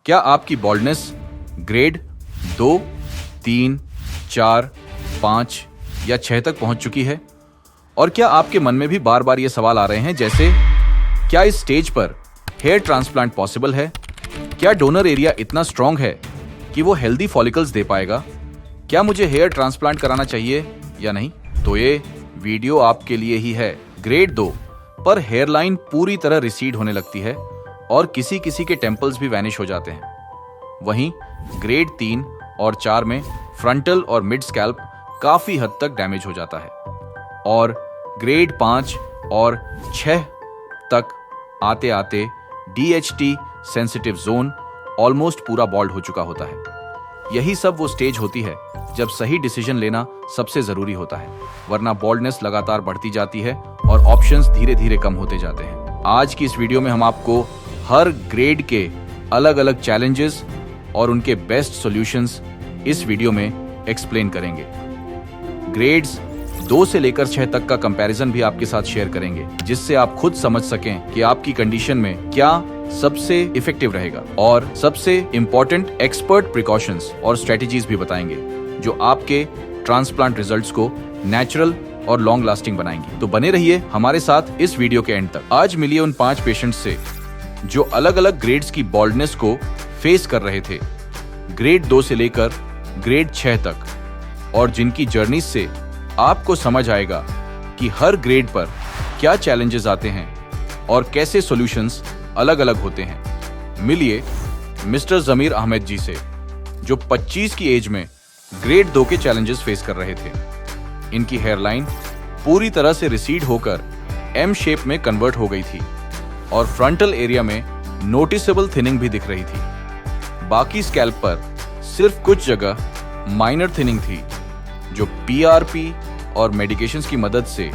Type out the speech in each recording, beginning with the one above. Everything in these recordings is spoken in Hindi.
क्या आपकी बॉल्डनेस ग्रेड 2, 3, 4, 5 या 6 तक पहुंच चुकी है? और क्या आपके मन में भी बार बार ये सवाल आ रहे हैं, जैसे क्या इस स्टेज पर हेयर ट्रांसप्लांट पॉसिबल है? क्या डोनर एरिया इतना स्ट्रांग है कि वो हेल्दी फॉलिकल्स दे पाएगा? क्या मुझे हेयर ट्रांसप्लांट कराना चाहिए या नहीं? तो ये वीडियो आपके लिए ही है। ग्रेड 2 पर हेयरलाइन पूरी तरह रिसीड होने लगती है और किसी किसी के टेम्पल्स भी वैनिश हो जाते हैं। वहीं ग्रेड 3 और 4 में फ्रंटल और मिड स्कैल्प काफी हद तक डैमेज हो जाता है और ग्रेड 5 और 6 तक आते आते DHT सेंसिटिव जोन ऑलमोस्ट पूरा बॉल्ड हो चुका होता है। यही सब वो स्टेज होती है जब सही डिसीजन लेना सबसे जरूरी होता है, वरना बॉल्डनेस लगातार बढ़ती जाती है और ऑप्शंस धीरे धीरे कम होते जाते हैं। आज की इस वीडियो में हम आपको हर ग्रेड के अलग अलग चैलेंजेस और उनके बेस्ट सॉल्यूशंस इस वीडियो में एक्सप्लेन करेंगे। ग्रेड्स 2 से लेकर 6 तक का कंपैरिजन भी आपके साथ शेयर करेंगे, जिससे आप खुद समझ सकें कि आपकी कंडीशन में क्या सबसे इफेक्टिव रहेगा, और सबसे इंपॉर्टेंट एक्सपर्ट प्रिकॉशंस और स्ट्रेटजीज भी बताएंगे जो आपके ट्रांसप्लांट रिजल्ट्स को नेचुरल और लॉन्ग लास्टिंग बनाएंगी। तो बने रहिए हमारे साथ इस वीडियो के एंड तक। आज मिलिए उन 5 पेशेंट्स से जो अलग अलग ग्रेड्स की बॉल्डनेस को फेस कर रहे थे, ग्रेड 2 से लेकर ग्रेड 6 तक, और जिनकी जर्नी से आपको समझ आएगा कि हर ग्रेड पर क्या चैलेंजेस आते हैं और कैसे सॉल्यूशंस अलग अलग होते हैं। मिलिए मिस्टर जमीर अहमद जी से, जो 25 की एज में ग्रेड 2 के चैलेंजेस फेस कर रहे थे। इनकी हेयरलाइन पूरी तरह से रिसीड होकर M शेप में कन्वर्ट हो गई थी और फ्रंटल एरिया में नोटिसेबल थिनिंग भी दिख रही थी। बाकी स्कैल्प पर सिर्फ कुछ जगह माइनर थिनिंग थी, जो PRP और मेडिकेशंस की मदद से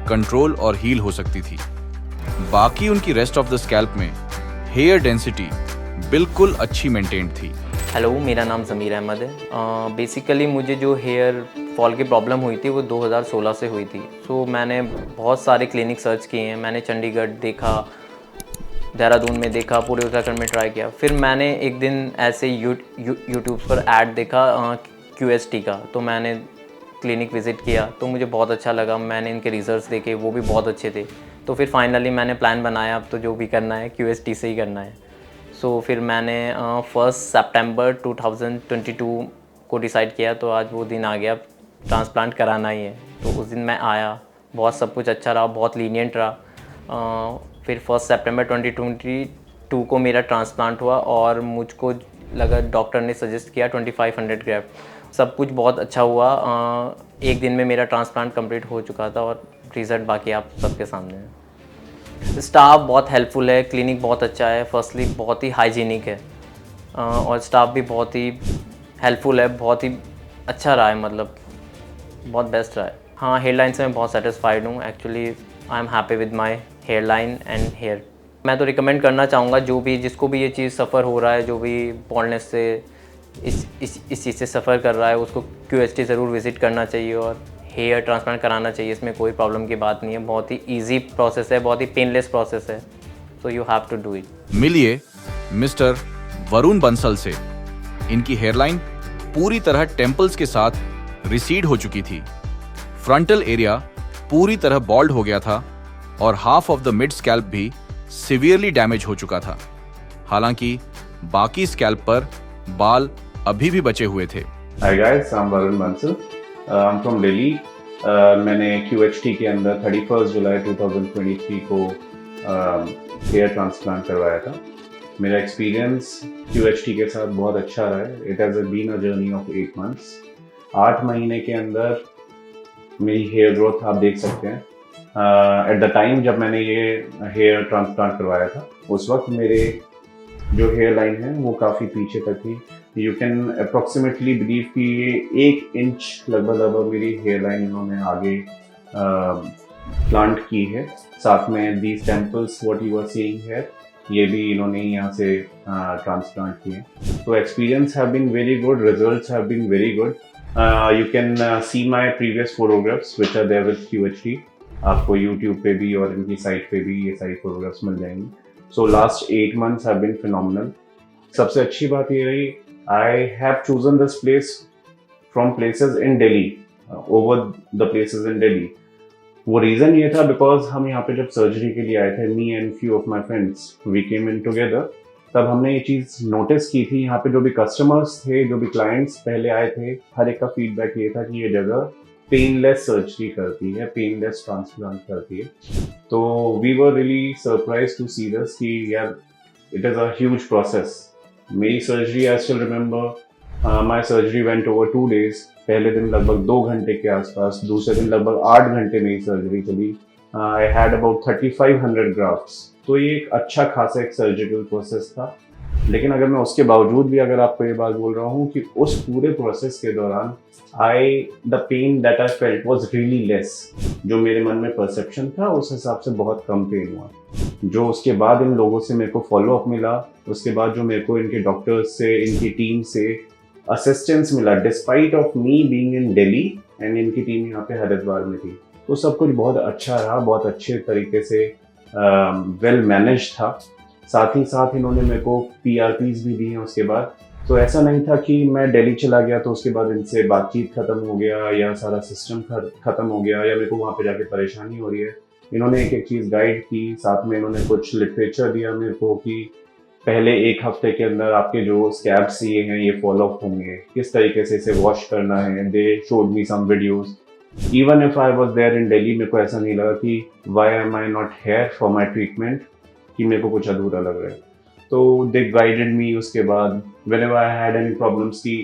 कंट्रोल और हील हो सकती थी। बाकी उनकी रेस्ट ऑफ द स्कैल्प में हेयर डेंसिटी बिल्कुल अच्छी मेंटेन्ड थी। हेलो, मेरा नाम ज़मीर अहमद है। बेसिकली मुझे जो हेयर फॉल की प्रॉब्लम हुई थी वो 2016 से हुई थी। सो मैंने बहुत सारे क्लिनिक सर्च किए हैं। मैंने चंडीगढ़ देखा, देहरादून में देखा, पूरे उत्तराखंड में ट्राई किया। फिर मैंने एक दिन ऐसे यूट्यूब पर ऐड देखा QST का, तो मैंने क्लिनिक विज़िट किया तो मुझे बहुत अच्छा लगा। मैंने इनके रिजल्ट्स देखे, वो भी बहुत अच्छे थे। तो फिर फाइनली मैंने प्लान बनाया, अब तो जो भी करना है QST से ही करना है। सो फिर मैंने 1 सितंबर 2022 को डिसाइड किया, तो आज वो दिन आ गया, ट्रांसप्लांट कराना ही है। तो उस दिन मैं आया, बहुत सब कुछ अच्छा रहा, बहुत लीनियंट रहा। फिर 1 सितंबर 2022 को मेरा ट्रांसप्लांट हुआ और मुझको लगा, डॉक्टर ने सजेस्ट किया 2500 ग्राफ्ट। सब कुछ बहुत अच्छा हुआ। एक दिन में मेरा ट्रांसप्लांट कंप्लीट हो चुका था और रिज़ल्ट बाकी आप सबके सामने है। स्टाफ बहुत हेल्पफुल है, क्लिनिक बहुत अच्छा है। फर्स्टली बहुत ही हाइजीनिक है और स्टाफ भी बहुत ही हेल्पफुल है, बहुत ही अच्छा रहा है, मतलब बहुत बेस्ट रहा है। हाँ, हेयरलाइन से मैं बहुत सेटिस्फाइड हूँ। Actually I am happy with my hairline and hair. मैं तो रिकमेंड करना चाहूँगा, जो भी जिसको भी ये चीज़ सफ़र हो रहा है, जो भी बॉल्डनेस से इस चीज़ से सफ़र कर रहा है, उसको QST ज़रूर विज़िट करना चाहिए और हेयर ट्रांसप्लांट कराना चाहिए। इसमें कोई प्रॉब्लम की बात नहीं है, बहुत ही ईजी प्रोसेस है, बहुत ही पेनलेस प्रोसेस है। So you have to do it. मिलिए मिस्टर वरुण बंसल से। इनकी हेयरलाइन पूरी तरह टेम्पल्स के साथ रिसीड हो चुकी थी, फ्रंटल एरिया पूरी तरह बॉल्ड हो गया था और half of the mid scalp भी सिवियरली डैमेज हो चुका था। हालांकि बाकी स्कैल्प पर बाल अभी भी बचे हुए थे। Hi guys, I'm Varun Bansal. I'm from Delhi. मैंने QHT के अंदर 31 जुलाई 2023 को हेयर ट्रांसप्लांट करवाया था। मेरा एक्सपीरियंस QHT के साथ बहुत अच्छा रहा है। It has been a journey of 8 months. 8 महीने के अंदर मेरी हेयर ग्रोथ आप देख सकते हैं। एट द टाइम जब मैंने ये हेयर ट्रांसप्लांट करवाया था, उस वक्त मेरे जो हेयर लाइन है वो काफ़ी पीछे तक थी। यू कैन अप्रोक्सीमेटली बिलीव कि ये 1 इंच लगभग मेरी हेयर लाइन इन्होंने आगे प्लांट की है। साथ में these temples what you are seeing here, ये भी इन्होंने यहाँ से ट्रांसप्लांट किए। तो experience have been very good, results have been very good. You can see my previous photographs which are there with QHT। आपको YouTube पे भी और इनकी साइट पे भी ये सारी फोटोग्राफ्स मिल जाएंगी। So last 8 months have been phenomenal. सबसे अच्छी बात ये रही, I have chosen this place from places in Delhi over the places in Delhi. वो रीज़न ये था बिकॉज हम यहाँ पे जब सर्जरी के लिए आए थे, me and few of my friends, we came in together, तब हमने ये चीज़ नोटिस की थी। यहाँ पे जो भी कस्टमर्स थे, जो भी क्लाइंट्स पहले आए थे, हर एक का फीडबैक ये था कि ये जगह पेनलेस सर्जरी करती है, पेनलेस ट्रांसप्लांट करती है। तो we were really surprise to see this कि यार it is a huge process. मेरी surgery I still remember, my surgery went over 2 days। पहले दिन लगभग 2 घंटे के आसपास, दूसरे दिन लगभग 8 घंटे मेरी सर्जरी चली। I had about 3500 grafts. तो ये एक अच्छा खासा एक सर्जिकल प्रोसेस था। लेकिन अगर मैं उसके बावजूद भी अगर आपको ये बात बोल रहा हूँ कि उस पूरे प्रोसेस के दौरान the pain that I felt was really less. जो मेरे मन में परसेप्शन था उस हिसाब से बहुत कम पेन हुआ। जो उसके बाद इन लोगों से मेरे को फॉलो अप मिला, उसके बाद जो मेरे को इनके डॉक्टर्स से, इनकी टीम से असिस्टेंस मिला, despite of me being in Delhi and इनकी टीम यहाँ पे हरिद्वार में थी, तो सब कुछ बहुत अच्छा रहा, बहुत अच्छे तरीके से वेल मैनेज था। साथ ही साथ इन्होंने मेरे को PRPs भी दी हैं उसके बाद। तो ऐसा नहीं था कि मैं दिल्ली चला गया तो उसके बाद इनसे बातचीत खत्म हो गया या सारा सिस्टम खत्म हो गया या मेरे को वहाँ पे जाके परेशानी हो रही है। इन्होंने एक एक चीज़ गाइड की, साथ में इन्होंने कुछ लिटरेचर दिया मेरे को कि पहले 1 हफ्ते के अंदर आपके जो स्कैब्स ये हैं ये फॉलो अप होंगे, किस तरीके से इसे वॉश करना है। They showed me some videos. Even if I was there in Delhi, मेरे को ऐसा नहीं लगा कि why am I not here for my treatment, कि मेरे को कुछ अधूरा लग रहा है। तो दे गाइडेड मी। उसके बाद whenever I had any problems कि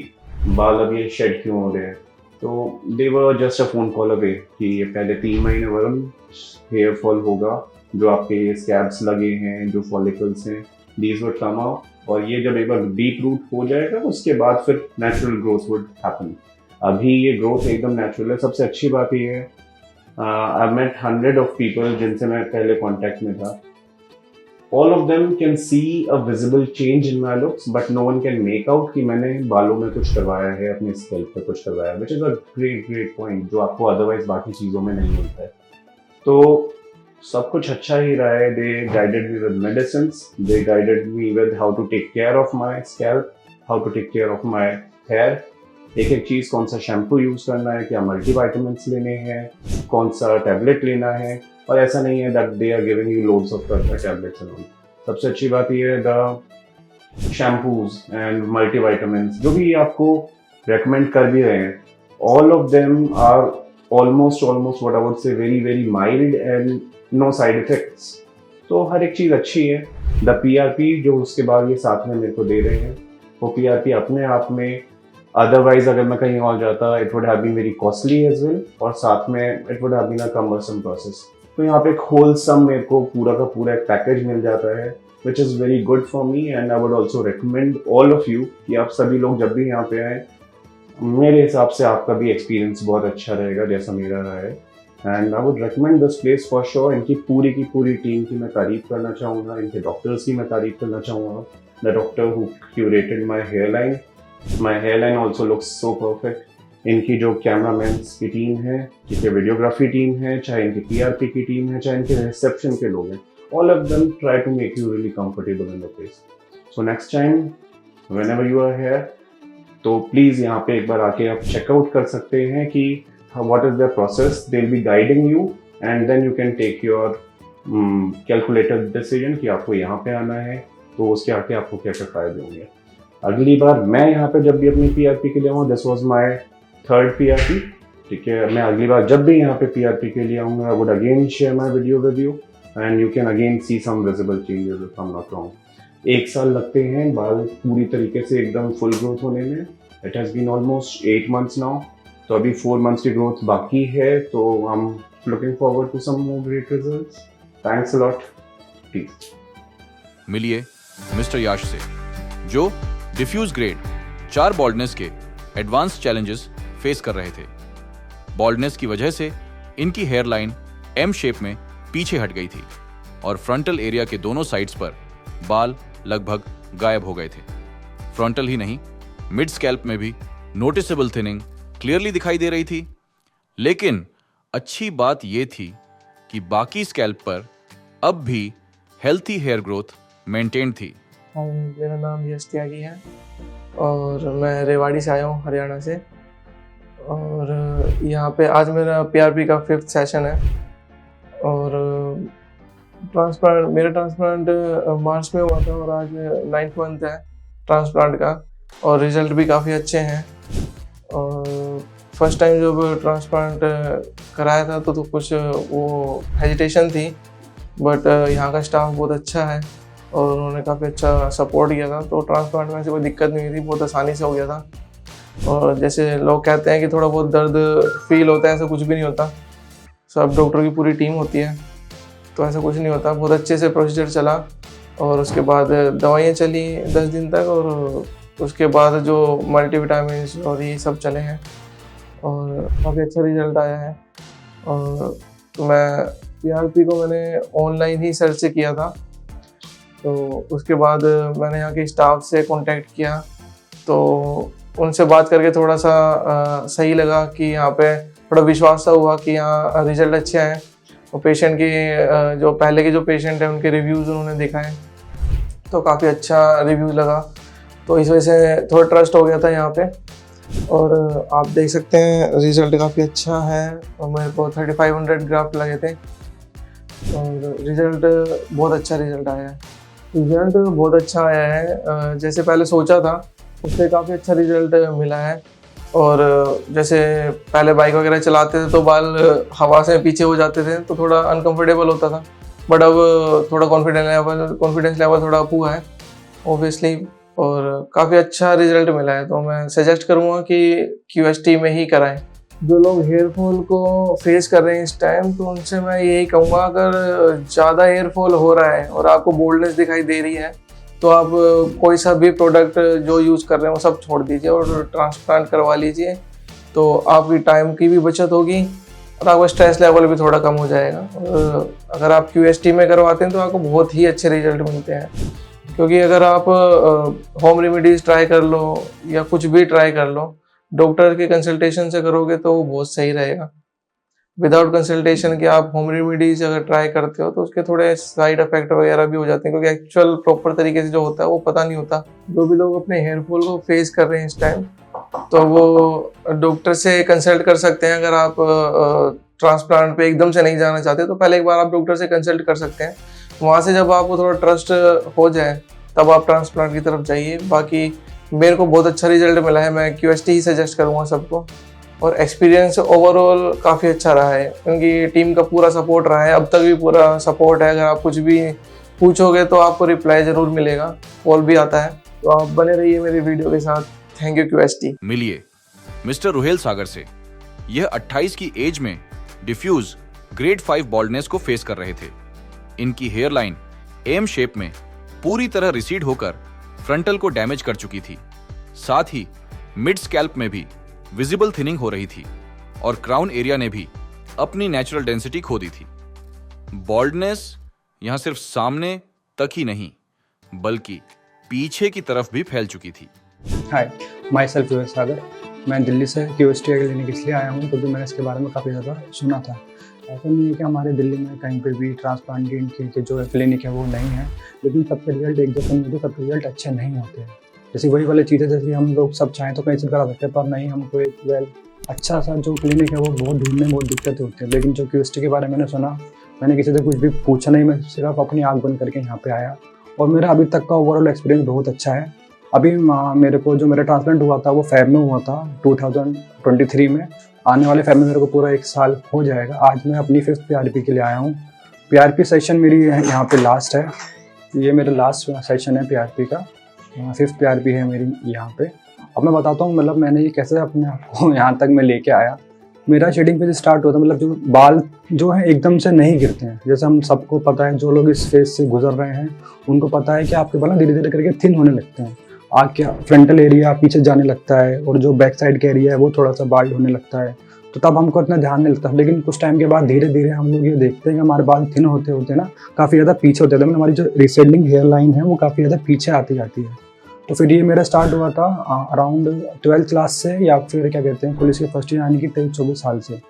बाल अब ये शेड क्यों हो रहे हैं, तो they were just a phone call away कि ये पहले 3 महीने वरुण हेयर फॉल होगा, जो आपके स्कैब्स लगे हैं, जो फॉलिकल्स हैं, दीज वुड कम आउट, और ये जब एक बार डीप रूट हो जाएगा उसके बाद फिर नेचुरल ग्रोथ वुड हैपन। अभी ये ग्रोथ एकदम नेचुरल है। सबसे अच्छी बात ये है, आई मेट 100 ऑफ पीपल जिनसे मैं पहले कॉन्टैक्ट में था। All of them can see a visible change in my looks, but no one can make out कि मैंने बालों में कुछ करवाया है, अपने स्कैल्प पे कुछ करवाया है, which is a great point जो आपको अदरवाइज बाकी चीज़ों में नहीं मिलता है। तो सब कुछ अच्छा ही रहा है। They guided me with medicines, they guided me with how to take care of my scalp, how to take care of my hair, एक एक चीज़, कौन सा शैम्पू यूज़ करना है, क्या मल्टीविटामिन्स लेने हैं, कौन सा टैबलेट लेना है। और ऐसा नहीं है that they are giving you loads of tablets and all. सबसे अच्छी बात ये है द शैम्पूज एंड मल्टीविटामिन्स जो भी आपको रेकमेंड कर भी रहे हैं, all of them are almost what I would say very mild and no side effects. तो हर एक चीज़ अच्छी है। द PRP जो उसके बाद ये साथ में मेरे को दे रहे हैं, वो PRP अपने आप में, अदरवाइज अगर मैं कहीं और जाता it would have been very costly as well, और साथ में it would have been a cumbersome process. तो यहाँ पे एक होलसम मेरे को पूरा का पूरा एक पैकेज मिल जाता है, which is very good for me. And I would also recommend all of you कि आप सभी लोग जब भी यहाँ पे आए, मेरे हिसाब से आपका भी एक्सपीरियंस बहुत अच्छा रहेगा जैसा मेरा रहा है। And I would recommend this place for sure. इनकी पूरी की पूरी टीम की मैं तारीफ करना चाहूँगा, इनके डॉक्टर्स की मैं तारीफ करना चाहूँगा। The doctor who curated my hair line also looks so perfect. इनकी जो कैमरामैन की टीम है, इनके वीडियोग्राफी टीम है, चाहे इनकी PRP की टीम है, चाहे इनके रिसेप्शन के लोग हैं, all of them try to make you really comfortable in the place. So next time whenever you are here, तो प्लीज़ यहाँ पे एक बार आके आप चेकआउट कर सकते हैं कि what is the process. They will be guiding you and then you can take your calculated decision कि आपको यहाँ पे आना है, तो उसके आके आपको क्या क्या फायदे होंगे। अगली बार मैं यहाँ पे जब भी अपनी PRP के लिए आऊँ, this was my 3rd PRP, ठीक है। मैं अगली बार जब भी यहाँ पे PRP के लिए आऊँगा, I would again share my video with you and you can again see some visible changes if I am not wrong. 1 साल लगते हैं बाल पूरी तरीके से एकदम फुल ग्रोथ होने में। It has been almost 8 months now, तो अभी 4 months की ग्रोथ बाकी है। तो I am looking forward to some more great results. Thanks a lot, please मिलिए मिस्टर याश से, जो डिफ्यूज ग्रेड 4 बॉल्डनेस के एडवांस चैलेंजेस फेस कर रहे थे। बॉल्डनेस की वजह से इनकी हेयर लाइन M शेप में पीछे हट गई थी और फ्रंटल एरिया के दोनों साइड्स पर बाल लगभग गायब हो गए थे। फ्रंटल ही नहीं, मिड स्कैल्प में भी नोटिसेबल थिनिंग क्लियरली दिखाई दे रही थी। लेकिन अच्छी बात यह थी कि बाकी स्कैल्प पर अब भी हेल्थी हेयर ग्रोथ मेंटेन थी। हाय, मेरा नाम यश त्यागी है और मैं रेवाड़ी से आया हूँ, हरियाणा से। और यहाँ पे आज मेरा पीआरपी का 5th सेशन है। और मेरा ट्रांसप्लांट मार्च में हुआ था और आज 9th मंथ है ट्रांसप्लांट का, और रिजल्ट भी काफ़ी अच्छे हैं। और फर्स्ट टाइम जब ट्रांसप्लांट कराया था तो कुछ वो हेजिटेशन थी, बट यहाँ का स्टाफ बहुत अच्छा है और उन्होंने काफ़ी अच्छा सपोर्ट किया था, तो ट्रांसप्लांट में ऐसी कोई दिक्कत नहीं हुई थी, बहुत आसानी से हो गया था। और जैसे लोग कहते हैं कि थोड़ा बहुत दर्द फील होता है, ऐसा कुछ भी नहीं होता। सब डॉक्टर की पूरी टीम होती है, तो ऐसा कुछ नहीं होता। बहुत अच्छे से प्रोसीजर चला और उसके बाद दवाइयाँ चली 10 दिन तक, और उसके बाद जो मल्टीविटामिन और ये सब चले हैं और काफ़ी अच्छा रिजल्ट आया है। और मैं पीआरपी को मैंने ऑनलाइन ही सर्च से किया था, तो उसके बाद मैंने यहाँ के स्टाफ से कांटेक्ट किया, तो उनसे बात करके थोड़ा सा सही लगा कि यहाँ पे थोड़ा विश्वास सा हुआ कि यहाँ रिजल्ट अच्छे हैं। और पेशेंट की जो पहले के जो पेशेंट हैं उनके रिव्यूज़ उन्होंने देखा है, तो काफ़ी अच्छा रिव्यू लगा, तो इस वजह से थोड़ा ट्रस्ट हो गया था यहाँ पे। और आप देख सकते हैं रिज़ल्ट काफ़ी अच्छा है और मेरे को 3500 ग्राफ्ट लगे थे और रिज़ल्ट बहुत अच्छा रिज़ल्ट आया है। रिज़ल्ट बहुत अच्छा आया है, जैसे पहले सोचा था उससे काफ़ी अच्छा रिज़ल्ट मिला है। और जैसे पहले बाइक वगैरह चलाते थे तो बाल हवा से पीछे हो जाते थे, तो थोड़ा अनकंफर्टेबल होता था, बट अब थोड़ा कॉन्फिडेंस लेवल थोड़ा अप हुआ है ऑब्वियसली, और काफ़ी अच्छा रिज़ल्ट मिला है। तो मैं सजेस्ट करूँगा कि QHT में ही कराएं। जो लोग हेयर फॉल को फेस कर रहे हैं इस टाइम, तो उनसे मैं यही कहूँगा, अगर ज़्यादा हेयर फॉल हो रहा है और आपको बोल्डनेस दिखाई दे रही है, तो आप कोई सा भी प्रोडक्ट जो यूज़ कर रहे हैं वो सब छोड़ दीजिए और ट्रांसप्लांट करवा लीजिए। तो आपकी टाइम की भी बचत होगी और आपका स्ट्रेस लेवल भी थोड़ा कम हो जाएगा। और अगर आप QHT में करवाते हैं तो आपको बहुत ही अच्छे रिजल्ट मिलते हैं, क्योंकि अगर आप होम रेमेडीज़ ट्राई कर लो या कुछ भी ट्राई कर लो, डॉक्टर के कंसल्टेशन से करोगे तो वो बहुत सही रहेगा। विदाउट कंसल्टेशन के आप होम रेमेडीज अगर ट्राई करते हो तो उसके थोड़े साइड इफेक्ट वगैरह भी हो जाते हैं, क्योंकि एक्चुअल प्रॉपर तरीके से जो होता है वो पता नहीं होता। जो भी लोग अपने हेयर फॉल को फेस कर रहे हैं इस टाइम, तो वो डॉक्टर से कंसल्ट कर सकते हैं। अगर आप ट्रांसप्लांट पे एकदम से नहीं जाना चाहते तो पहले एक बार आप डॉक्टर से कंसल्ट कर सकते हैं। वहाँ से जब आपको थोड़ा ट्रस्ट हो जाए तब आप ट्रांसप्लांट की तरफ जाइए। बाकी मेरे को बहुत अच्छा रिजल्ट मिला है, मैं QHT ही सजेस्ट करूँगा सबको। और एक्सपीरियंस ओवरऑल काफ़ी अच्छा रहा है, क्योंकि टीम का पूरा सपोर्ट रहा है, अब तक भी पूरा सपोर्ट है। अगर आप कुछ भी पूछोगे तो आपको रिप्लाई ज़रूर मिलेगा, कॉल भी आता है। तो आप बने रहिए मेरी वीडियो के साथ। Thank you QHT। मिलिए मिस्टर रुहेल सागर से। यह 28 की एज में डिफ्यूज ग्रेड 5 बॉल्डनेस को फेस कर रहे थे। इनकी हेयरलाइन एम शेप में पूरी तरह रिसीड होकर फ्रंटल को डैमेज कर चुकी थी, साथ ही मिड स्कैल्प में भी विजिबल थिनिंग हो रही थी और क्राउन एरिया ने भी अपनी नेचुरल डेंसिटी खो दी थी। बॉल्डनेस यहां सिर्फ सामने तक ही नहीं बल्कि पीछे की तरफ भी फैल चुकी थी। हाय, माई सेल्फ रुहेल सागर। मैं दिल्ली से QHT क्लिनिक इसलिए आया हूँ क्योंकि मैंने इसके बारे में काफ़ी ज़्यादा सुना था। ऐसा नहीं है कि हमारे दिल्ली में कहीं पे भी ट्रांसप्लांट के जो क्लिनिक है वो नहीं है, लेकिन सबके रिजल्ट एक जैसे नहीं होते, सबके रिजल्ट अच्छे नहीं होते हैं। जैसे वही वाली चीज़ें, जैसे हम लोग सब चाहें तो कहीं से करा सकते हैं, पर नहीं, हमको एक अच्छा सा जो क्लिनिक है वो बहुत ढूंढने में बहुत दिक्कत होती है। लेकिन जो QHT के बारे में मैंने सुना, मैंने किसी से कुछ भी पूछा नहीं, मैं सिर्फ अपनी आँख बंद करके यहाँ पे आया और मेरा अभी तक का ओवरऑल एक्सपीरियंस बहुत अच्छा है। अभी मेरे को जो मेरा ट्रांसप्लांट हुआ था वो फेब में हुआ था 2023 में। आने वाले फेब में मेरे को पूरा 1 साल हो जाएगा। आज मैं अपनी 5th PRP के लिए आया हूँ। PRP सेशन मेरी यहाँ पे लास्ट है, ये मेरा लास्ट सेशन है PRP का। 5th PRP है मेरी यहाँ पे। अब मैं बताता हूँ मतलब मैंने ये कैसे अपने आप को यहाँ तक मैं लेके आया। मेरा शेडिंग पे स्टार्ट होता है, मतलब जो बाल जो है एकदम से नहीं गिरते हैं। जैसे हम सबको पता है, जो लोग इस फेज से गुजर रहे हैं उनको पता है कि आपके बाल धीरे धीरे करके थिन होने लगते हैं। आगे फ्रंटल एरिया पीछे जाने लगता है और जो बैक साइड का एरिया है वो थोड़ा सा बाल्ड होने लगता है, तो तब हमको इतना ध्यान नहीं लगता। लेकिन कुछ टाइम के बाद धीरे धीरे हम लोग ये देखते हैं कि हमारे बाल थिन होते होते ना काफ़ी ज़्यादा पीछे होते हैं, मतलब हमारी जो रिसेंडिंग हेयर लाइन है वो काफ़ी ज़्यादा पीछे आती जाती है। तो फिर ये मेरा स्टार्ट हुआ था अराउंड 12th क्लास से, या फिर क्या कहते हैं पुलिस के फर्स्ट ईयर यानी कि 23-24 साल से।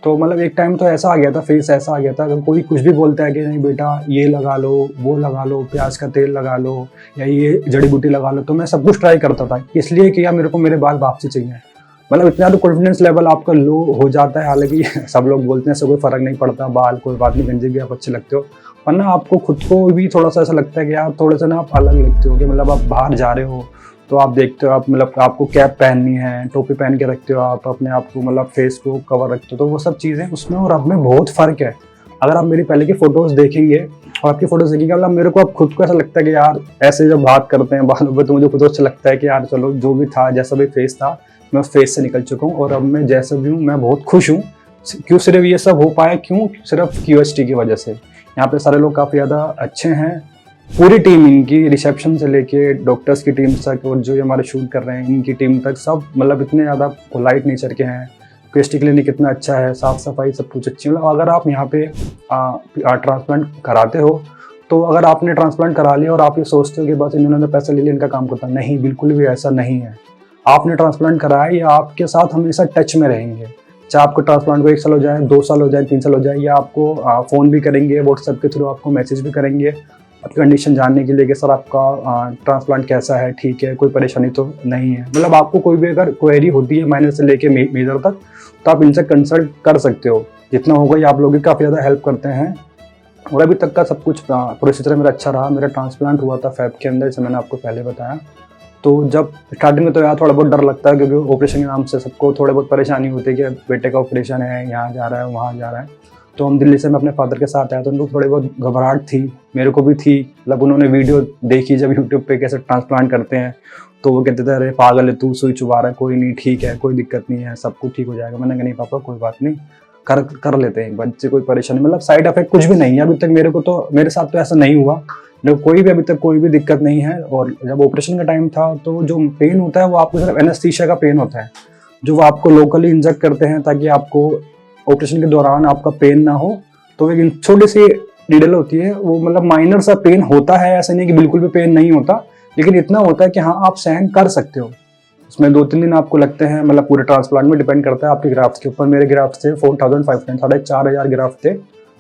तो मतलब एक टाइम तो ऐसा आ गया था, फेस ऐसा आ गया था कि कोई कुछ भी बोलता है कि नहीं बेटा ये लगा लो, वो लगा लो, प्याज का तेल लगा लो, या ये जड़ी बूटी लगा लो, तो मैं सब कुछ ट्राई करता था, इसलिए कि यार मेरे को मेरे बाल वापसी चाहिए। मतलब इतना तो कॉन्फिडेंस लेवल आपका लो हो जाता है। हालांकि सब लोग बोलते हैं इससे कोई फ़र्क नहीं पड़ता, बाल कोई बात नहीं, गंजे भी आप अच्छे लगते हो, वरना आपको खुद को भी थोड़ा सा ऐसा लगता है कि यार थोड़े से ना आप अलग लगते हो, कि मतलब आप बाहर जा रहे हो तो आप देखते हो, आप मतलब आपको कैप पहननी है, टोपी पहन के रखते हो, आप अपने आप को मतलब फेस को कवर रखते हो, तो वो सब चीज़ें उसमें और अब में बहुत फ़र्क है। अगर आप मेरी पहले की फ़ोटोज़ देखेंगे और आपकी फ़ोटोज़ देखेंगे, मतलब मेरे को अब खुद को ऐसा लगता है कि यार ऐसे जब बात करते हैं बालों पर, तो मुझे खुद को अच्छा लगता है कि यार चलो जो भी था, जैसा भी फेस था, मैं उस फेस से निकल चुका हूँ और अब मैं जैसा भी हूँ मैं बहुत खुश हूँ। क्यों सिर्फ ये सब हो पाया, क्यों? सिर्फ QHT की वजह से। यहाँ पे सारे लोग काफ़ी ज़्यादा अच्छे हैं, पूरी टीम इनकी, रिसेप्शन से लेके डॉक्टर्स की टीम तक और जो हमारे शूट कर रहे हैं इनकी टीम तक, सब मतलब इतने ज़्यादा पोलाइट नेचर के हैं। QHT क्लिनिक कितना अच्छा है, साफ़ सफाई सब कुछ अच्छी। मतलब अगर आप यहाँ पे ट्रांसप्लांट कराते हो, तो अगर आपने ट्रांसप्लांट करा लिया और आप ये सोचते हो कि बस इन्होंने पैसा ले लिया इनका काम करता, नहीं, बिल्कुल भी ऐसा नहीं है। आपने ट्रांसप्लांट कराया, ये आपके साथ हमेशा टच में रहेंगे, चाहे आपको ट्रांसप्लांट को 1 साल हो जाए, 2 साल हो जाए, 3 साल हो जाए, या आपको फ़ोन भी करेंगे, व्हाट्सएप के थ्रू आपको मैसेज भी करेंगे आपकी कंडीशन जानने के लिए कि सर आपका ट्रांसप्लांट कैसा है, ठीक है, कोई परेशानी तो नहीं है। मतलब आपको कोई भी अगर क्वेरी होती है माइनर से लेके मेजर तक, तो आप इनसे कंसल्ट कर सकते हो। जितना होगा ये आप लोग भी काफ़ी ज़्यादा हेल्प करते हैं। और अभी तक का सब कुछ प्रोसीजर मेरा अच्छा रहा। मेरा ट्रांसप्लांट हुआ था फ़ेब के अंदर, जैसे मैंने आपको पहले बताया। तो जब स्टार्टिंग में तो यार थोड़ा बहुत डर लगता है, क्योंकि ऑपरेशन के नाम से सबको थोड़े बहुत परेशानी होती है कि बेटे का ऑपरेशन है, यहाँ जा रहा है, वहाँ जा रहा है। तो हम दिल्ली से मैं अपने फादर के साथ आया, तो उनको थोड़ी बहुत घबराहट थी, मेरे को भी थी। मतलब उन्होंने वीडियो देखी जब यूट्यूब पे कैसे ट्रांसप्लांट करते हैं, तो वो कहते थे अरे पागल है तू, सुई चुबा रहा है, कोई नहीं, ठीक है, कोई दिक्कत नहीं है, सब कुछ ठीक हो जाएगा। मैंने कहा नहीं पापा कोई बात नहीं, कर लेते हैं एक बार, इससे कोई परेशानी, मतलब साइड इफेक्ट कुछ भी नहीं है अभी तक मेरे साथ तो ऐसा नहीं हुआ, कोई भी अभी तक कोई भी दिक्कत नहीं है। और जब ऑपरेशन का टाइम था, तो जो पेन होता है वो आपको सिर्फ एनेस्थीसिया का पेन होता है, जो वो आपको लोकली इंजेक्ट करते हैं ताकि आपको ऑपरेशन के दौरान आपका पेन ना हो। तो एक छोटी सी नीडल होती है, वो मतलब माइनर सा पेन होता है, ऐसा नहीं कि बिल्कुल भी पेन नहीं होता, लेकिन इतना होता है कि हाँ आप सहन कर सकते हो। उसमें 2-3 दिन आपको लगते हैं, मतलब पूरे ट्रांसप्लांट में डिपेंड करता है आपके ग्राफ्ट के ऊपर। मेरे ग्राफ्ट थे 4500, 4500 ग्राफ्ट थे,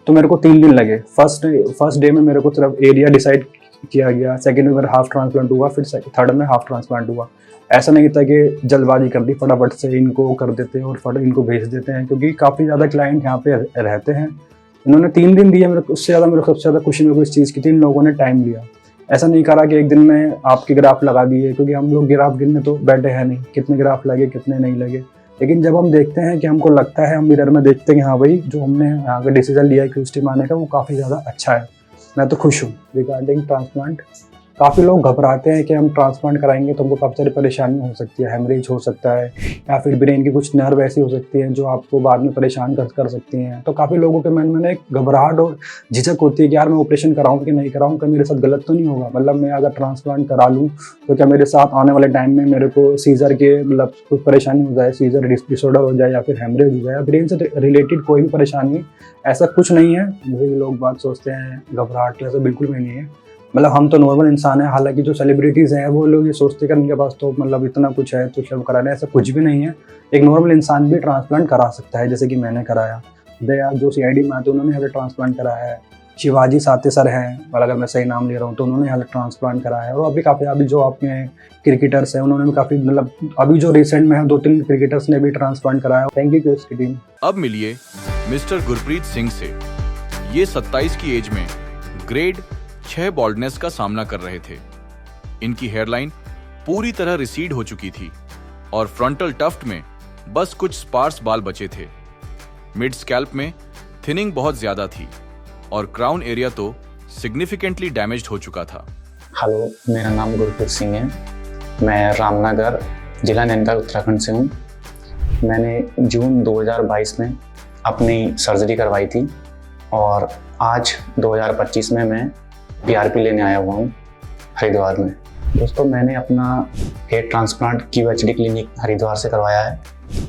तो मेरे को 3 दिन लगे। फर्स्ट डे में मेरे को सिर्फ एरिया डिसाइड किया गया, सेकंड में मेरा हाफ ट्रांसप्लांट हुआ, फिर थर्ड में हाफ ट्रांसप्लांट हुआ। ऐसा नहीं था कि जल्दबाजी कर दी, फटाफट से इनको कर देते हैं और फटाफट इनको भेज देते हैं, क्योंकि काफ़ी ज़्यादा क्लाइंट यहाँ पे रहते हैं। इन्होंने 3 दिन दिए मेरे को, उससे ज़्यादा मेरे को सबसे ज़्यादा खुशी मेरे को इस चीज़ की थी, इन लोगों ने टाइम लिया। ऐसा नहीं करा कि एक दिन में आपके ग्राफ लगा दिए, क्योंकि हम लोग ग्राफ गिनने तो बैठे हैं नहीं, कितने ग्राफ लगे कितने नहीं लगे। लेकिन जब हम देखते हैं कि हमको लगता है, हम मिरर में देखते हैं कि हाँ भाई जो हमने यहाँ का डिसीजन लिया है QHT आने का, वो काफ़ी ज़्यादा अच्छा है। मैं तो खुश हूँ रिगार्डिंग ट्रांसप्लांट। काफ़ी लोग घबराते हैं कि हम ट्रांसप्लांट कराएंगे तो हमको काफ़ी सारी परेशानी हो सकती है, हेमरेज हो सकता है, या फिर ब्रेन की कुछ नर्व ऐसी हो सकती हैं जो आपको बाद में परेशान कर सकती हैं। तो काफ़ी लोगों के मन में एक घबराहट और झिझक होती है कि यार मैं ऑपरेशन कराऊँ कि नहीं कराऊँ, क्या मेरे साथ गलत तो नहीं होगा। मतलब मैं अगर ट्रांसप्लांट करा लूँ तो क्या मेरे साथ आने वाले टाइम में मेरे को सीजर के मतलब कुछ परेशानी हो जाए, सीजर डिसऑर्डर हो जाए, या फिर हेमरेज हो जाए, या ब्रेन से रिलेटेड कोई भी परेशानी, ऐसा कुछ नहीं है। जैसे कि लोग बात सोचते हैं घबराहट, ऐसा बिल्कुल भी नहीं है। मतलब हम तो नॉर्मल इंसान हैं। हालांकि जो सेलिब्रिटीज़ हैं वो लोग ये सोचते हैं कि उनके पास तो मतलब इतना कुछ है तो सब कराना, ऐसा कुछ भी नहीं है। एक नॉर्मल इंसान भी ट्रांसप्लांट करा सकता है, जैसे कि मैंने कराया। दया जो CID में आते उन्होंने यहाँ ट्रांसप्लांट कराया है। शिवाजी साते सर हैं, और अगर मैं सही नाम ले रहा हूँ, तो उन्होंने यहाँ ट्रांसप्लांट कराया है। और अभी काफ़ी अभी जो आपके क्रिकेटर्स हैं उन्होंने भी काफ़ी, मतलब अभी जो रिसेंट में है 2-3 क्रिकेटर्स ने भी ट्रांसप्लांट कराया। Thank you QHT team. अब मिलिए मिस्टर गुरप्रीत सिंह से। ये 27 की एज में ग्रेड 6 बॉल्डनेस का सामना कर रहे थे। इनकी हेयरलाइन पूरी तरह रिसीड हो चुकी थी और फ्रंटल टफ्ट में बस कुछ स्पार्स बाल बचे थे। मिड स्कैल्प में थिनिंग बहुत ज्यादा थी और क्राउन एरिया तो सिग्निफिकेंटली डैमेज्ड हो चुका था। हेलो, मेरा नाम गुरप्रीत सिंह है। मैं रामनगर, जिला नैनीताल, उत्तराखंड से हूँ। मैंने जून 2022 में अपनी सर्जरी करवाई थी और आज 2025 में मैं PRP लेने आया हुआ हूँ हरिद्वार में। दोस्तों, मैंने अपना hair transplant QHT clinic Haridwar से करवाया है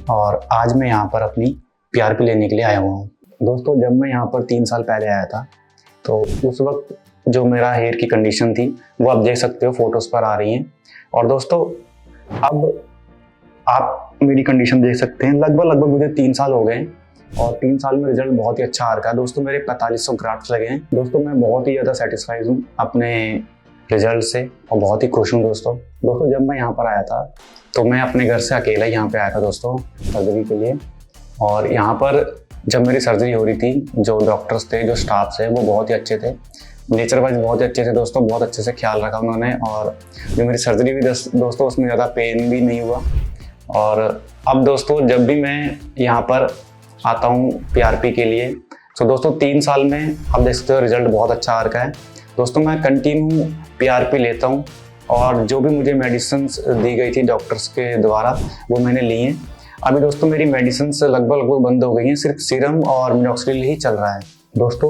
और आज मैं यहाँ पर अपनी PRP लेने के लिए आया हुआ हूँ। दोस्तों, जब मैं यहाँ पर 3 साल पहले आया था तो उस वक्त जो मेरा हेयर की कंडीशन थी वो आप देख सकते हो, फोटोज़ पर आ रही हैं। और दोस्तों, अब आप मेरी कंडीशन देख सकते हैं। लगभग मुझे 3 साल हो गए और 3 साल में रिजल्ट बहुत ही अच्छा आ रखा है दोस्तों। मेरे 4500 ग्राफ्ट्स लगे हैं दोस्तों। मैं बहुत ही ज़्यादा सेटिस्फाइड हूँ अपने रिजल्ट से और बहुत ही खुश हूँ दोस्तों। जब मैं यहाँ पर आया था तो मैं अपने घर से अकेला यहाँ पे आया था दोस्तों सर्जरी के लिए। और यहाँ पर जब मेरी सर्जरी हो रही थी, जो डॉक्टर्स थे, जो स्टाफ थे, वो बहुत ही अच्छे थे, नेचर वाइज बहुत ही अच्छे थे दोस्तों। बहुत अच्छे से ख्याल रखा उन्होंने। और जो मेरी सर्जरी हुई दोस्तों, उसमें ज़्यादा पेन भी नहीं हुआ। और अब दोस्तों जब भी मैं यहाँ पर आता हूँ PRP के लिए, तो दोस्तों 3 साल में आप देख सकते हो रिजल्ट बहुत अच्छा आ रखा है दोस्तों। मैं कंटिन्यू PRP लेता हूँ और जो भी मुझे मेडिसिन दी गई थी डॉक्टर्स के द्वारा वो मैंने ली हैं। अभी दोस्तों मेरी मेडिसिन लगभग बंद हो गई हैं, सिर्फ सीरम और मिनॉक्सिडिल ही चल रहा है दोस्तों।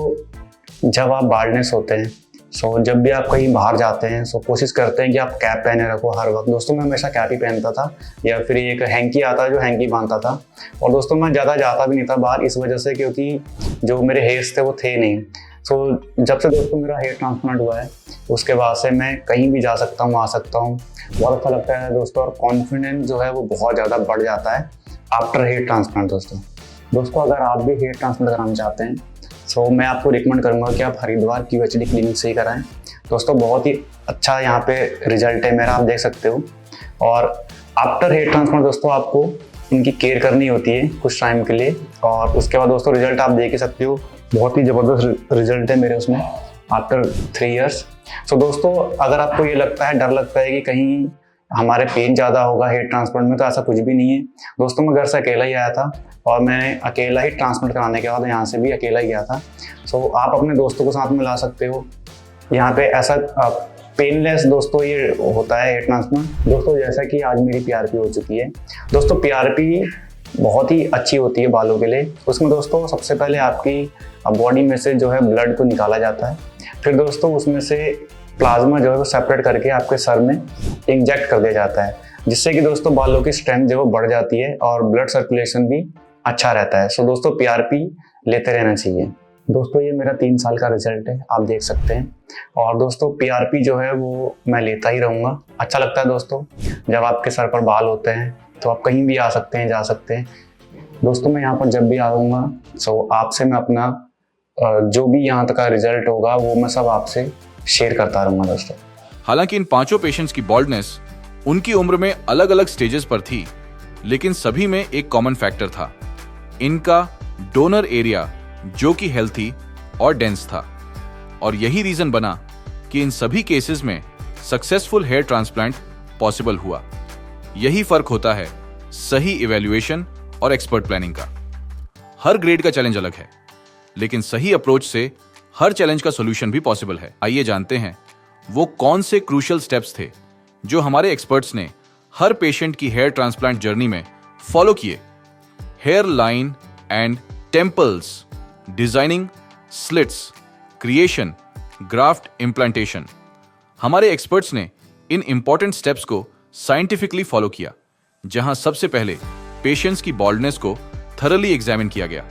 जब आप बार्डनेस होते हैं, सो जब भी आप कहीं बाहर जाते हैं, सो कोशिश करते हैं कि आप कैप पहने रखो हर वक्त दोस्तों। मैं हमेशा कैप ही पहनता था, या फिर एक हैंकी आता है जो हैंकी बांधता था। और दोस्तों मैं ज़्यादा जाता भी नहीं था बाहर, इस वजह से क्योंकि जो मेरे हेयर्स थे वो थे नहीं। सो जब से दोस्तों मेरा हेयर ट्रांसप्लांट हुआ है, उसके बाद से मैं कहीं भी जा सकता हूँ, आ सकता हूँ। बहुत अच्छा लगता है दोस्तों। और कॉन्फिडेंस जो है वो बहुत ज़्यादा बढ़ जाता है आफ्टर हेयर ट्रांसप्लांट दोस्तों। अगर आप भी हेयर ट्रांसप्लांट कराना चाहते हैं, सो मैं आपको रिकमेंड करूंगा कि आप हरिद्वार QHD क्लिनिक से ही कराएं दोस्तों। बहुत ही अच्छा यहाँ पे रिजल्ट है मेरा, आप देख सकते हो। और आफ्टर हेयर ट्रांसप्लांट दोस्तों आपको इनकी केयर करनी होती है कुछ टाइम के लिए, और उसके बाद दोस्तों रिजल्ट आप देख ही सकते हो। बहुत ही ज़बरदस्त रिजल्ट है मेरे उसमें आफ्टर 3 ईयर्स। सो दोस्तों अगर आपको ये लगता है, डर लगता है कि कहीं हमारे पेन ज़्यादा होगा हेयर ट्रांसप्लांट में, तो ऐसा कुछ भी नहीं है दोस्तों। मैं घर से अकेला ही आया था और मैंने अकेला ही ट्रांसप्लांट कराने के बाद यहाँ से भी अकेला ही गया था। सो आप अपने दोस्तों को साथ में ला सकते हो। यहाँ पे ऐसा पेनलेस दोस्तों ये होता है हेयर ट्रांसप्लांट दोस्तों। जैसा कि आज मेरी PRP हो चुकी है दोस्तों। PRP बहुत ही अच्छी होती है बालों के लिए। उसमें दोस्तों सबसे पहले आपकी बॉडी में से जो है ब्लड को निकाला जाता है, फिर दोस्तों उसमें से प्लाज्मा जो है वो सेपरेट करके आपके सर में इंजेक्ट कर दिया जाता है, जिससे कि दोस्तों बालों की स्ट्रेंथ जो है वो बढ़ जाती है और ब्लड सर्कुलेशन भी अच्छा रहता है। सो दोस्तों PRP लेते रहना चाहिए दोस्तों। ये मेरा 3 साल का रिजल्ट है, आप देख सकते हैं। और दोस्तों PRP जो है वो मैं लेता ही रहूँगा। अच्छा लगता है दोस्तों जब आपके सर पर बाल होते हैं, तो आप कहीं भी आ सकते हैं, जा सकते हैं दोस्तों। मैं यहाँ पर जब भी आऊँगा, सो आपसे मैं अपना जो भी यहाँ तक का रिजल्ट होगा वो मैं सब आपसे शेयर करता रहूँगा दोस्तों। हालांकि इन 5 पेशेंट्स की बॉल्डनेस उनकी उम्र में अलग अलग स्टेजेस पर थी, लेकिन सभी में एक कॉमन फैक्टर था, इनका डोनर एरिया जो कि हेल्थी और डेंस था। और यही रीजन बना कि इन सभी केसेस में सक्सेसफुल हेयर ट्रांसप्लांट पॉसिबल हुआ। यही फर्क होता है सही इवैल्यूएशन और एक्सपर्ट प्लानिंग का। हर ग्रेड का चैलेंज अलग है, लेकिन सही अप्रोच से हर चैलेंज का सॉल्यूशन भी पॉसिबल है। आइए जानते हैं वो कौन से क्रूशियल स्टेप्स थे जो हमारे एक्सपर्ट्स ने हर पेशेंट की हेयर ट्रांसप्लांट जर्नी में फॉलो किए। Hair line and temples, designing, slits, creation, graft, implantation. हमारे एक्सपर्ट्स ने इन इंपॉर्टेंट स्टेप्स को साइंटिफिकली फॉलो किया, जहां सबसे पहले पेशेंट्स की बॉल्डनेस को थरली एग्जामिन किया गया।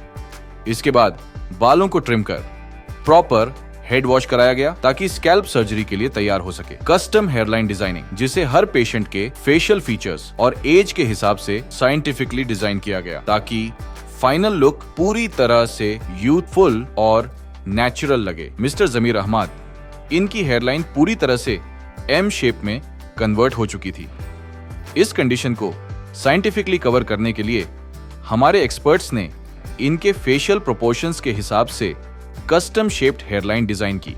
इसके बाद बालों को ट्रिम कर प्रॉपर हेड वॉश कराया गया ताकि स्कैल्प सर्जरी के लिए तैयार हो सके। कस्टम हेयरलाइन डिजाइनिंग, जिसे हर पेशेंट के फेशियल फीचर्स और एज के हिसाब से साइंटिफिकली डिजाइन किया गया ताकि फाइनल लुक पूरी तरह से यूथफुल और नेचुरल लगे। मिस्टर जमीर अहमद, इनकी हेयरलाइन पूरी तरह से M शेप में कन्वर्ट हो चुकी थी। इस कंडीशन को साइंटिफिकली कवर करने के लिए हमारे एक्सपर्ट्स ने इनके फेशियल प्रोपोर्शंस के हिसाब से कस्टम शेप्ड हेयरलाइन डिजाइन की।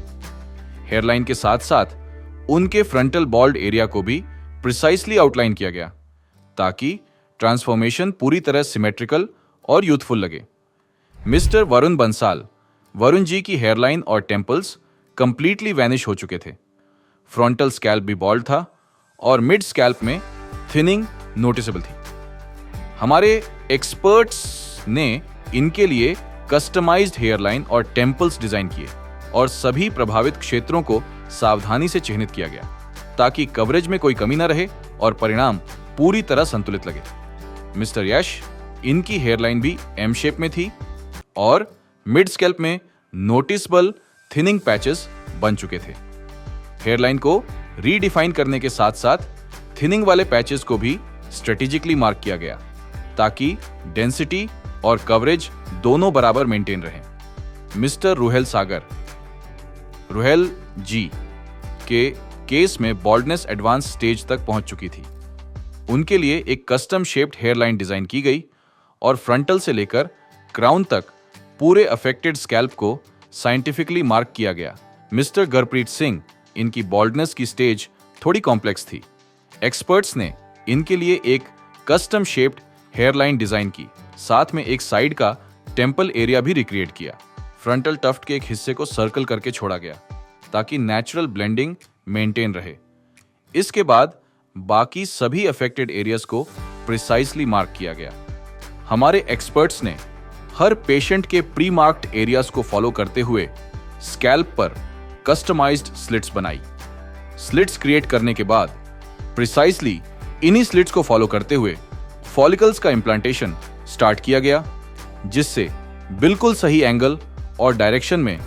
हेयरलाइन के साथ साथ उनके फ्रंटल बॉल्ड एरिया को भी प्रिसाइसली आउटलाइन किया गया ताकि ट्रांसफॉर्मेशन पूरी तरह सिमेट्रिकल और यूथफुल लगे। मिस्टर वरुण बंसाल, वरुण जी की हेयरलाइन और टेम्पल्स कंप्लीटली वैनिश हो चुके थे। फ्रंटल स्कैल्प भी बॉल्ड था और मिड स्कैल्प में थिनिंग नोटिसेबल थी। हमारे एक्सपर्ट्स ने इनके लिए कस्टमाइज्ड हेयरलाइन और टेम्पल्स डिजाइन किए और सभी प्रभावित क्षेत्रों को सावधानी से चिह्नित किया गया ताकि कवरेज में कोई कमी न रहे और परिणाम पूरी तरह संतुलित लगे। मिस्टर यश, इनकी हेयरलाइन भी M शेप में थी और मिड स्कैल्प में नोटिसेबल थिनिंग पैचेस बन चुके थे। हेयरलाइन को रीडिफाइन करने के साथ साथ थिनिंग वाले पैचेस को भी स्ट्रेटेजिकली मार्क किया गया ताकि डेंसिटी और कवरेज दोनों बराबर मेंटेन रहे। मिस्टर रुहेल सागर, रुहेल जी के केस में बॉल्डनेस एडवांस स्टेज तक पहुंच चुकी थी। उनके लिए एक कस्टम शेप्ड हेयरलाइन डिजाइन की गई और फ्रंटल से लेकर क्राउन तक पूरे अफेक्टेड स्कैल्प को साइंटिफिकली मार्क किया गया। मिस्टर गुरप्रीत सिंह, इनकी बॉल्डनेस की स्टेज थोड़ी कॉम्प्लेक्स थी। एक्सपर्ट्स ने इनके लिए एक कस्टम शेप्ड हेयरलाइन डिजाइन की, साथ में एक साइड का टेम्पल एरिया भी रिक्रिएट किया। फ्रंटल टफ्ट के एक हिस्से को सर्कल करके छोड़ा गया ताकि नेचुरल ब्लेंडिंग मेंटेन रहे। इसके बाद बाकी सभी अफेक्टेड एरियाज को प्रिसाइजली मार्क किया गया। हमारे एक्सपर्ट्स ने हर पेशेंट के प्री मार्क्ड एरियाज को फॉलो करते हुए स्कैल्प पर कस्टमाइज्ड स्लिट्स बनाई। स्लिट्स क्रिएट करने के बाद प्रिसाइजली इन्हीं स्लिट्स को फॉलो करते हुए फॉलिकल्स का इम्प्लांटेशन स्टार्ट किया गया, जिससे बिल्कुल सही एंगल और डायरेक्शन में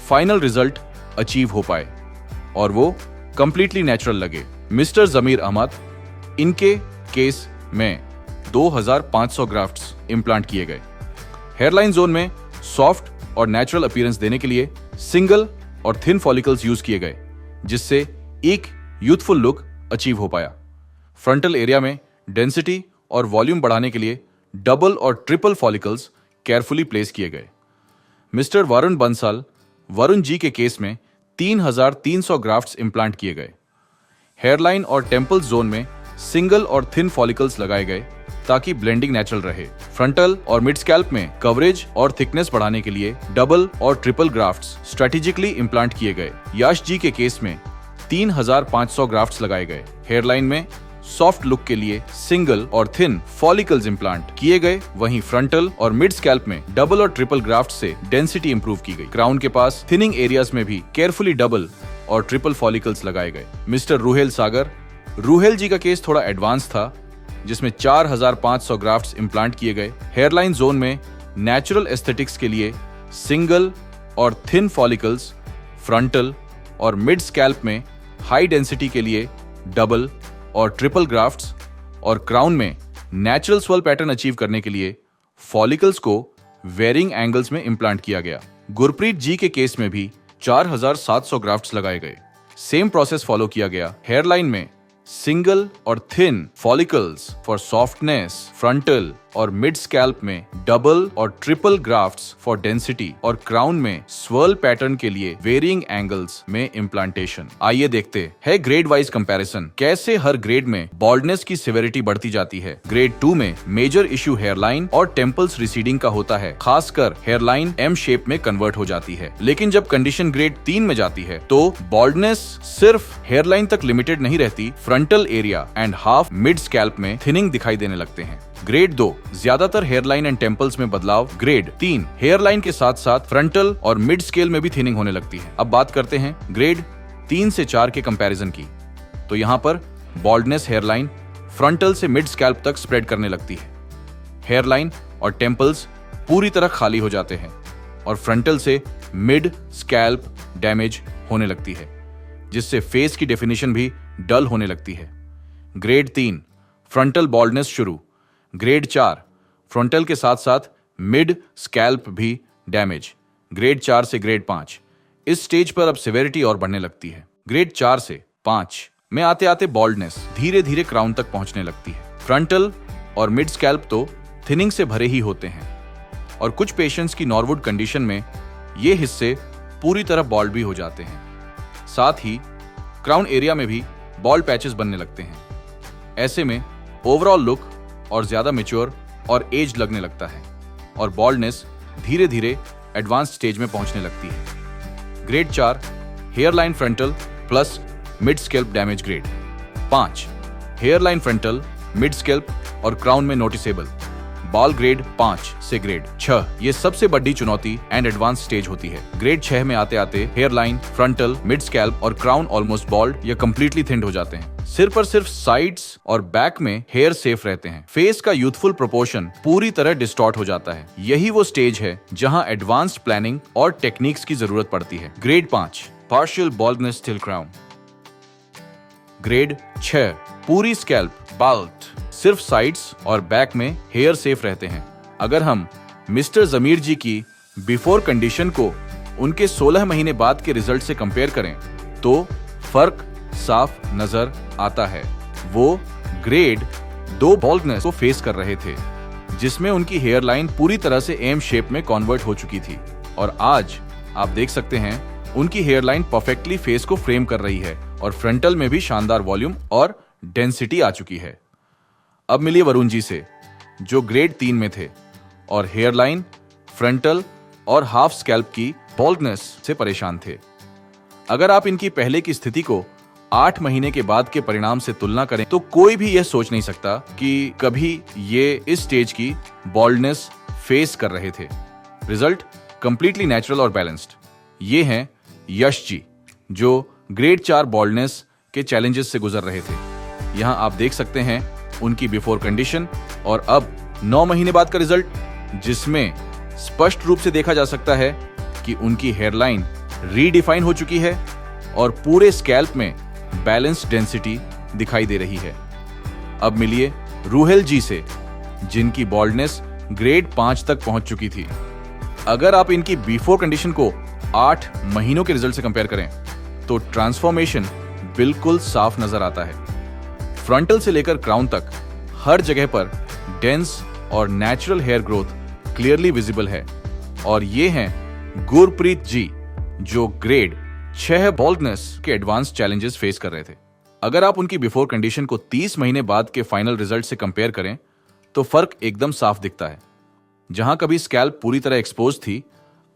फाइनल रिजल्ट अचीव हो पाए और वो कंप्लीटली नेचुरल लगे। मिस्टर जमीर अहमद, इनके केस में 2500 ग्राफ्ट्स इम्प्लांट किए गए। हेयरलाइन जोन में सॉफ्ट और नेचुरल अपीयरेंस देने के लिए सिंगल और थिन फॉलिकल्स यूज किए गए, जिससे एक यूथफुल लुक अचीव हो पाया। फ्रंटल एरिया में डेंसिटी और वॉल्यूम बढ़ाने के लिए डबल और ट्रिपल फॉलिकल्स केयरफुली प्लेस किए गए। मिस्टर वरुण बंसल, वरुण जी के केस में 3300 ग्राफ्ट्स इम्प्लांट किए गए। हेयरलाइन और टेम्पल जोन में सिंगल और थिन फॉलिकल्स लगाए गए ताकि ब्लेंडिंग नेचुरल रहे। फ्रंटल और मिड स्कैल्प में कवरेज और थिकनेस बढ़ाने के लिए डबल और ट्रिपल ग्राफ्ट्स स्ट्रेटेजिकली इम्प्लांट किए गए। याश जी के केस में 3500 ग्राफ्ट्स लगाए गए। हेयरलाइन में सॉफ्ट लुक के लिए सिंगल और थिन फॉलिकल्स इम्प्लांट किए गए, वहीं फ्रंटल और मिड स्कैल्प में डबल और ट्रिपल ग्राफ्ट से डेंसिटी इंप्रूव की गई। क्राउन के पास थिनिंग एरियाज में भी केयरफुली डबल और ट्रिपल फॉलिकल्स लगाए गए। मिस्टर रुहेल सागर, रुहेल जी का केस थोड़ा एडवांस था, जिसमें 4500 ग्राफ्ट्स इम्प्लांट किए गए। हेयरलाइन जोन में नेचुरल एस्थेटिक्स के लिए सिंगल और थिन फॉलिकल्स, फ्रंटल और मिड स्कैल्प में हाई डेंसिटी के लिए डबल और ट्रिपल ग्राफ्ट्स, और क्राउन में नेचुरल स्वर्ल पैटर्न अचीव करने के लिए फॉलिकल्स को वेरिंग एंगल्स में इम्प्लांट किया गया। गुरप्रीत जी के केस में भी 4700 ग्राफ्ट्स लगाए गए। सेम प्रोसेस फॉलो किया गया। हेयरलाइन में सिंगल और thin follicles for softness, frontal और मिड स्कैल्प में डबल और ट्रिपल ग्राफ्ट्स फॉर डेंसिटी, और क्राउन में स्वर्ल पैटर्न के लिए वेरिंग एंगल्स में इम्प्लांटेशन। आइए देखते हैं ग्रेड वाइज कंपैरिजन, कैसे हर ग्रेड में बॉल्डनेस की सिविरिटी बढ़ती जाती है। ग्रेड 2 में मेजर इश्यू हेयरलाइन और टेम्पल्स रिसीडिंग का होता है, खासकर हेयरलाइन एम शेप में कन्वर्ट हो जाती है। लेकिन जब कंडीशन ग्रेड 3 में जाती है तो बॉल्डनेस सिर्फ हेयरलाइन तक लिमिटेड नहीं रहती, frontal area and half mid scalp में थिनिंग दिखाई देने लगते हैं। ग्रेड 2 ज्यादातर हेयरलाइन एंड टेम्पल्स में बदलाव। ग्रेड 3 हेयरलाइन के साथ साथ फ्रंटल और मिड स्केल में भी थिनिंग होने लगती है। अब बात करते हैं ग्रेड 3 से 4 के कंपैरिजन की। तो यहाँ पर बॉल्डनेस हेयरलाइन फ्रंटल से मिड स्कैल्प तक स्प्रेड करने लगती है। हेयरलाइन और टेम्पल्स पूरी तरह खाली हो जाते हैं और फ्रंटल से मिड स्कैल्प डैमेज होने लगती है, जिससे फेस की डेफिनेशन भी डल होने लगती है। ग्रेड 3 फ्रंटल बॉल्डनेस शुरू। ग्रेड 4 फ्रंटल के साथ साथ मिड स्कैल्प भी डैमेज। ग्रेड 4 से ग्रेड 5 इस स्टेज पर अब सिवेरिटी और बढ़ने लगती है। ग्रेड 4 से 5 में आते आते बॉल्डनेस धीरे धीरे क्राउन तक पहुंचने लगती है। फ्रंटल और मिड स्कैल्प तो थिनिंग से भरे ही होते हैं और कुछ पेशेंट्स की नॉर्वुड कंडीशन में ये हिस्से पूरी तरह बॉल्ड भी हो जाते हैं। साथ ही क्राउन एरिया में भी बॉल्ड पैचेस बनने लगते हैं। ऐसे में ओवरऑल लुक और ज्यादा मैच्योर और एज लगने लगता है और बॉल्डनेस धीरे धीरे एडवांस स्टेज में पहुंचने लगती है। Grade 4 hairline frontal plus mid scalp damage. Grade 5 hairline frontal, mid scalp और क्राउन में नोटिसेबल बाल। ग्रेड 5 से ग्रेड 6 ये सबसे बड़ी चुनौती एंड एडवांस स्टेज होती है। ग्रेड 6 में आते आते हेयरलाइन, फ्रंटल, मिड स्कैल्प और क्राउन ऑलमोस्ट बॉल्ड या कंप्लीटली थिंड हो जाते हैं। सिर पर सिर्फ साइड्स और बैक में हेयर सेफ रहते हैं। फेस का यूथफुल प्रोपोर्शन पूरी तरह डिस्टॉर्ट हो जाता है। यही वो स्टेज है जहां एडवांस्ड प्लानिंग और टेक्निक्स की जरूरत पड़ती है। Grade 5 partial baldness till crown. Grade 6 पूरी स्कैल्प बाल्ट, सिर्फ साइड्स और बैक में हेयर सेफ रहते हैं। अगर हम मिस्टर जमीर जी की बिफोर कंडीशन को उनके 16 महीने बाद के रिजल्ट से कंपेयर करें तो फर्क साफ नजर आता है। वो ग्रेड 2 बॉल्डनेस को फेस कर रहे थे, जिसमें उनकी हेयर लाइन पूरी तरह से एम शेप में कन्वर्ट हो चुकी थी और आज आप देख सकते हैं उनकी हेयर लाइन परफेक्टली फेस को फ्रेम कर रही है और फ्रंटल में भी शानदार वॉल्यूम और डेंसिटी आ चुकी है। अब मिलिए वरुण जी से, जो ग्रेड 3 में थे और हेयर लाइन, फ्रंटल और हाफ स्कैल्प की बॉल्डनेस से परेशान थे। अगर आप इनकी पहले की स्थिति को 8 महीने के बाद के परिणाम से तुलना करें तो कोई भी यह सोच नहीं सकता कि कभी ये इस स्टेज की बॉल्डनेस फेस कर रहे थे। रिजल्ट कंप्लीटली नेचुरल और बैलेंस्ड। ये हैं यश जी, जो ग्रेड 4 बॉल्डनेस के चैलेंजेस से गुजर रहे थे। यहां आप देख सकते हैं उनकी बिफोर कंडीशन और अब 9 महीने बाद का रिजल्ट, जिसमें स्पष्ट रूप से देखा जा सकता है कि उनकी हेयरलाइन रीडिफाइन हो चुकी है और पूरे स्कैल्प में बैलेंस डेंसिटी दिखाई दे रही है। अब मिलिए रूहेल जी से, जिनकी बॉल्डनेस ग्रेड 5 तक पहुंच चुकी थी। अगर आप इनकी बिफोर कंडीशन को 8 महीनों के रिजल्ट से कंपेयर करें तो ट्रांसफॉर्मेशन बिल्कुल साफ नजर आता है। फ्रंटल से लेकर क्राउन तक हर जगह पर डेंस और natural hair growth clearly visible है। और ये हैं गुरप्रीत जी, जो ग्रेड 6 बॉल्डनेस के एडवांस चैलेंजेस फेस कर रहे थे। अगर आप उनकी बिफोर कंडीशन को 30 महीने बाद के फाइनल रिजल्ट से कंपेयर करें तो फर्क एकदम साफ दिखता है। जहां कभी स्कैल्प पूरी तरह एक्सपोज थी,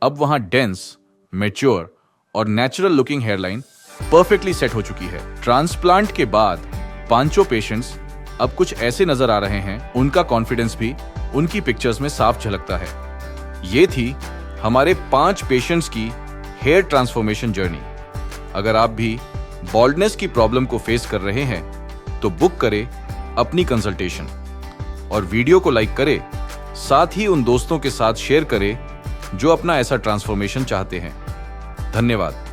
अब वहां डेंस, मैच्योर और natural looking hairline perfectly set हो चुकी है। ट्रांसप्लांट के बाद पांचों पेशेंट्स अब कुछ ऐसे नजर आ रहे हैं, उनका कॉन्फिडेंस भी उनकी पिक्चर्स में साफ झलकता है। ये थी हमारे 5 पेशेंट्स की हेयर ट्रांसफॉर्मेशन जर्नी। अगर आप भी बॉल्डनेस की प्रॉब्लम को फेस कर रहे हैं तो बुक करें अपनी कंसल्टेशन और वीडियो को लाइक करें, साथ ही उन दोस्तों के साथ शेयर करें जो अपना ऐसा ट्रांसफॉर्मेशन चाहते हैं। धन्यवाद।